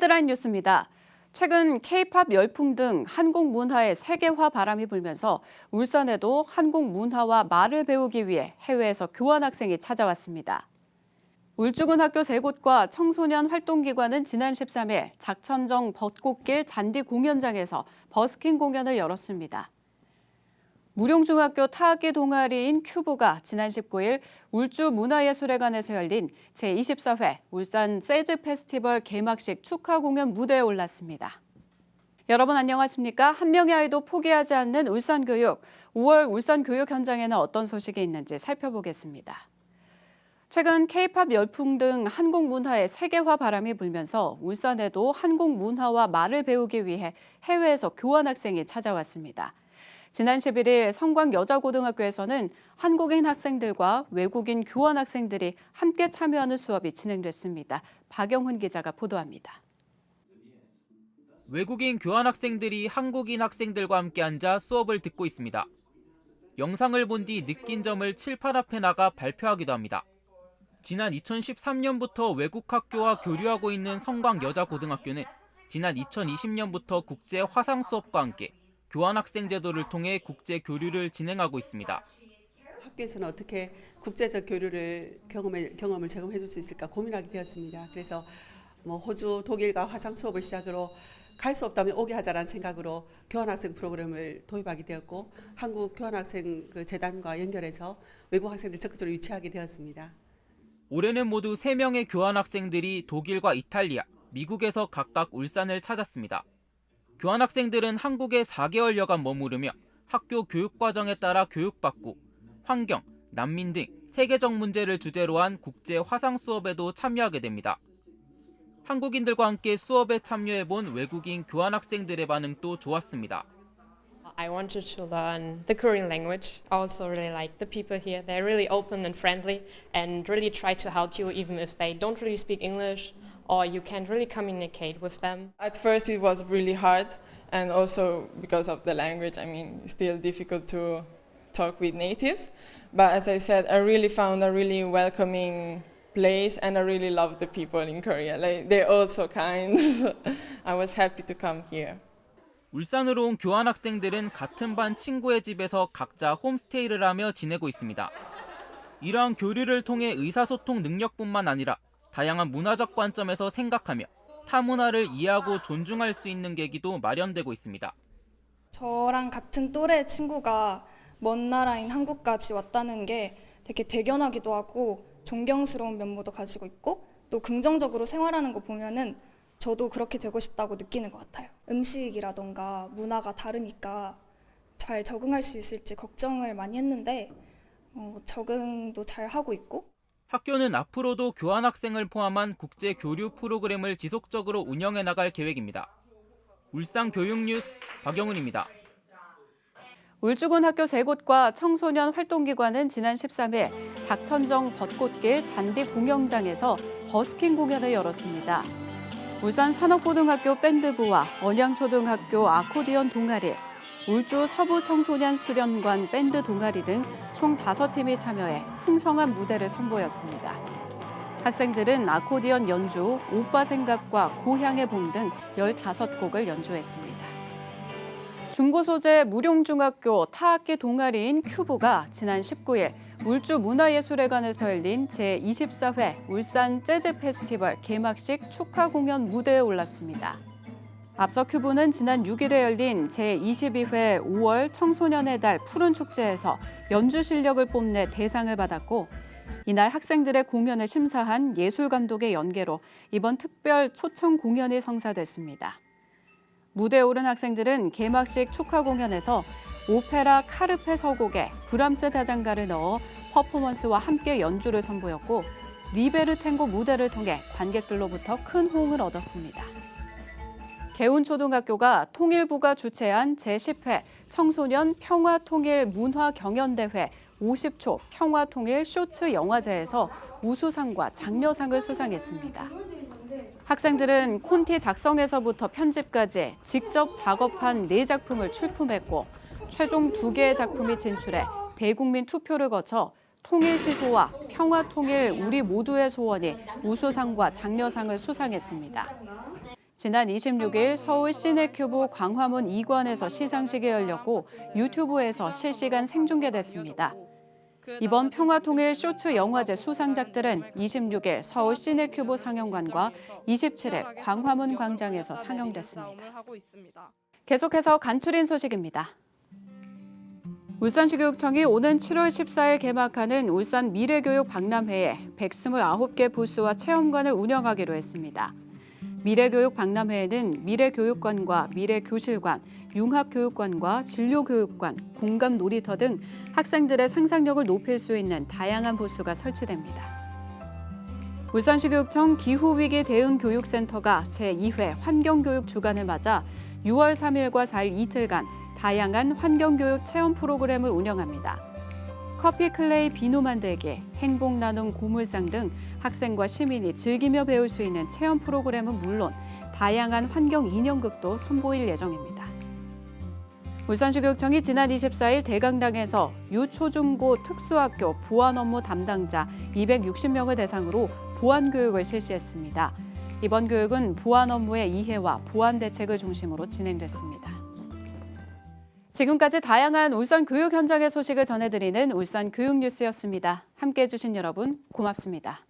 헤드라인 뉴스입니다. 최근 K-팝 열풍 등 한국 문화의 세계화 바람이 불면서 울산에도 한국 문화와 말을 배우기 위해 해외에서 교환학생이 찾아왔습니다. 울주군 학교 3곳과 청소년 활동기관은 지난 13일 작천정 벚꽃길 잔디 공연장에서 버스킹 공연을 열었습니다. 무룡중학교 타악기 동아리인 큐브가 지난 19일 울주문화예술회관에서 열린 제24회 울산 재즈 페스티벌 개막식 축하 공연 무대에 올랐습니다. 여러분 안녕하십니까? 한 명의 아이도 포기하지 않는 울산교육. 5월 울산교육 현장에는 어떤 소식이 있는지 살펴보겠습니다. 최근 K-팝 열풍 등 한국 문화의 세계화 바람이 불면서 울산에도 한국 문화와 말을 배우기 위해 해외에서 교환학생이 찾아왔습니다. 지난 11일 성광여자고등학교에서는 한국인 학생들과 외국인 교환학생들이 함께 참여하는 수업이 진행됐습니다. 박영훈 기자가 보도합니다. 외국인 교환학생들이 한국인 학생들과 함께 앉아 수업을 듣고 있습니다. 영상을 본 뒤 느낀 점을 칠판 앞에 나가 발표하기도 합니다. 지난 2013년부터 외국 학교와 교류하고 있는 성광여자고등학교는 지난 2020년부터 국제 화상 수업과 함께 교환학생 제도를 통해 국제 교류를 진행하고 있습니다. 학교에서는 어떻게 국제적 교류를 경험을 제공해 줄 수 있을까 고민하게 되었습니다. 그래서 호주, 독일과 화상 수업을 시작으로 갈 수 없다면 오게 하자라는 생각으로 교환학생 프로그램을 도입하게 되었고 한국 교환학생 재단과 연결해서 외국 학생들 적극적으로 유치하게 되었습니다. 올해는 모두 3명의 교환학생들이 독일과 이탈리아, 미국에서 각각 울산을 찾았습니다. 교환학생들은 한국에 4개월여간 머무르며 학교 교육과정에 따라 교육받고 환경, 난민 등 세계적 문제를 주제로 한 국제 화상 수업에도 참여하게 됩니다. 한국인들과 함께 수업에 참여해본 외국인 교환학생들의 반응도 좋았습니다. I wanted to learn the Korean language. I also really like the people here. They're really open and friendly and really try to help you even if they don't really speak English or you can't really communicate with them. At first it was really hard and also because of the language, it's still difficult to talk with natives. But as I said, I really found a really welcoming place and I really love the people in Korea. They're all so kind. I was happy to come here. 울산으로 온 교환학생들은 같은 반 친구의 집에서 각자 홈스테이를 하며 지내고 있습니다. 이러한 교류를 통해 의사소통 능력뿐만 아니라 다양한 문화적 관점에서 생각하며 타 문화를 이해하고 존중할 수 있는 계기도 마련되고 있습니다. 저랑 같은 또래 친구가 먼 나라인 한국까지 왔다는 게 되게 대견하기도 하고 존경스러운 면모도 가지고 있고 또 긍정적으로 생활하는 거 보면은 저도 그렇게 되고 싶다고 느끼는 것 같아요. 음식이라던가 문화가 다르니까 잘 적응할 수 있을지 걱정을 많이 했는데 적응도 잘 하고 있고. 학교는 앞으로도 교환학생을 포함한 국제 교류 프로그램을 지속적으로 운영해 나갈 계획입니다. 울산교육뉴스 박영훈입니다. 울주군 학교 3곳과 청소년 활동기관은 지난 13일 작천정 벚꽃길 잔디 공연장에서 버스킹 공연을 열었습니다. 울산 산업고등학교 밴드부와 언양초등학교 아코디언 동아리, 울주 서부청소년 수련관 밴드 동아리 등 총 5팀이 참여해 풍성한 무대를 선보였습니다. 학생들은 아코디언 연주, 오빠 생각과 고향의 봄 등 15곡을 연주했습니다. 중고 소재 무룡중학교 타악기 동아리인 큐브가 지난 19일 울주문화예술회관에서 열린 제24회 울산 재즈 페스티벌 개막식 축하 공연 무대에 올랐습니다. 앞서 큐브는 지난 6일에 열린 제22회 5월 청소년의 달 푸른 축제에서 연주 실력을 뽐내 대상을 받았고 이날 학생들의 공연을 심사한 예술감독의 연계로 이번 특별 초청 공연이 성사됐습니다. 무대에 오른 학생들은 개막식 축하 공연에서 오페라 카르페 서곡에 브람스 자장가를 넣어 퍼포먼스와 함께 연주를 선보였고 리베르 탱고 무대를 통해 관객들로부터 큰 호응을 얻었습니다. 개운초등학교가 통일부가 주최한 제10회 청소년 평화통일 문화경연대회 50초 평화통일 쇼츠 영화제에서 우수상과 장려상을 수상했습니다. 학생들은 콘티 작성에서부터 편집까지 직접 작업한 4작품을 출품했고 최종 2개의 작품이 진출해 대국민 투표를 거쳐 통일시소와 평화통일 우리 모두의 소원이 우수상과 장려상을 수상했습니다. 지난 26일 서울 시내큐브 광화문 2관에서 시상식이 열렸고 유튜브에서 실시간 생중계됐습니다. 이번 평화통일 쇼츠 영화제 수상작들은 26일 서울 시내큐브 상영관과 27일 광화문 광장에서 상영됐습니다. 계속해서 간추린 소식입니다. 울산시 교육청이 오는 7월 14일 개막하는 울산 미래교육 박람회에 129개 부스와 체험관을 운영하기로 했습니다. 미래교육 박람회에는 미래교육관과 미래교실관, 융합교육관과 진료교육관, 공감 놀이터 등 학생들의 상상력을 높일 수 있는 다양한 부스가 설치됩니다. 울산시 교육청 기후위기 대응 교육센터가 제2회 환경교육 주간을 맞아 6월 3일과 4일 이틀간 다양한 환경교육 체험 프로그램을 운영합니다. 커피 클레이 비누 만들기, 행복 나눔 고물상 등 학생과 시민이 즐기며 배울 수 있는 체험 프로그램은 물론 다양한 환경 인형극도 선보일 예정입니다. 울산시 교육청이 지난 24일 대강당에서 유초중고 특수학교 보안 업무 담당자 260명을 대상으로 보안 교육을 실시했습니다. 이번 교육은 보안 업무의 이해와 보안 대책을 중심으로 진행됐습니다. 지금까지 다양한 울산 교육 현장의 소식을 전해드리는 울산 교육뉴스였습니다. 함께해 주신 여러분 고맙습니다.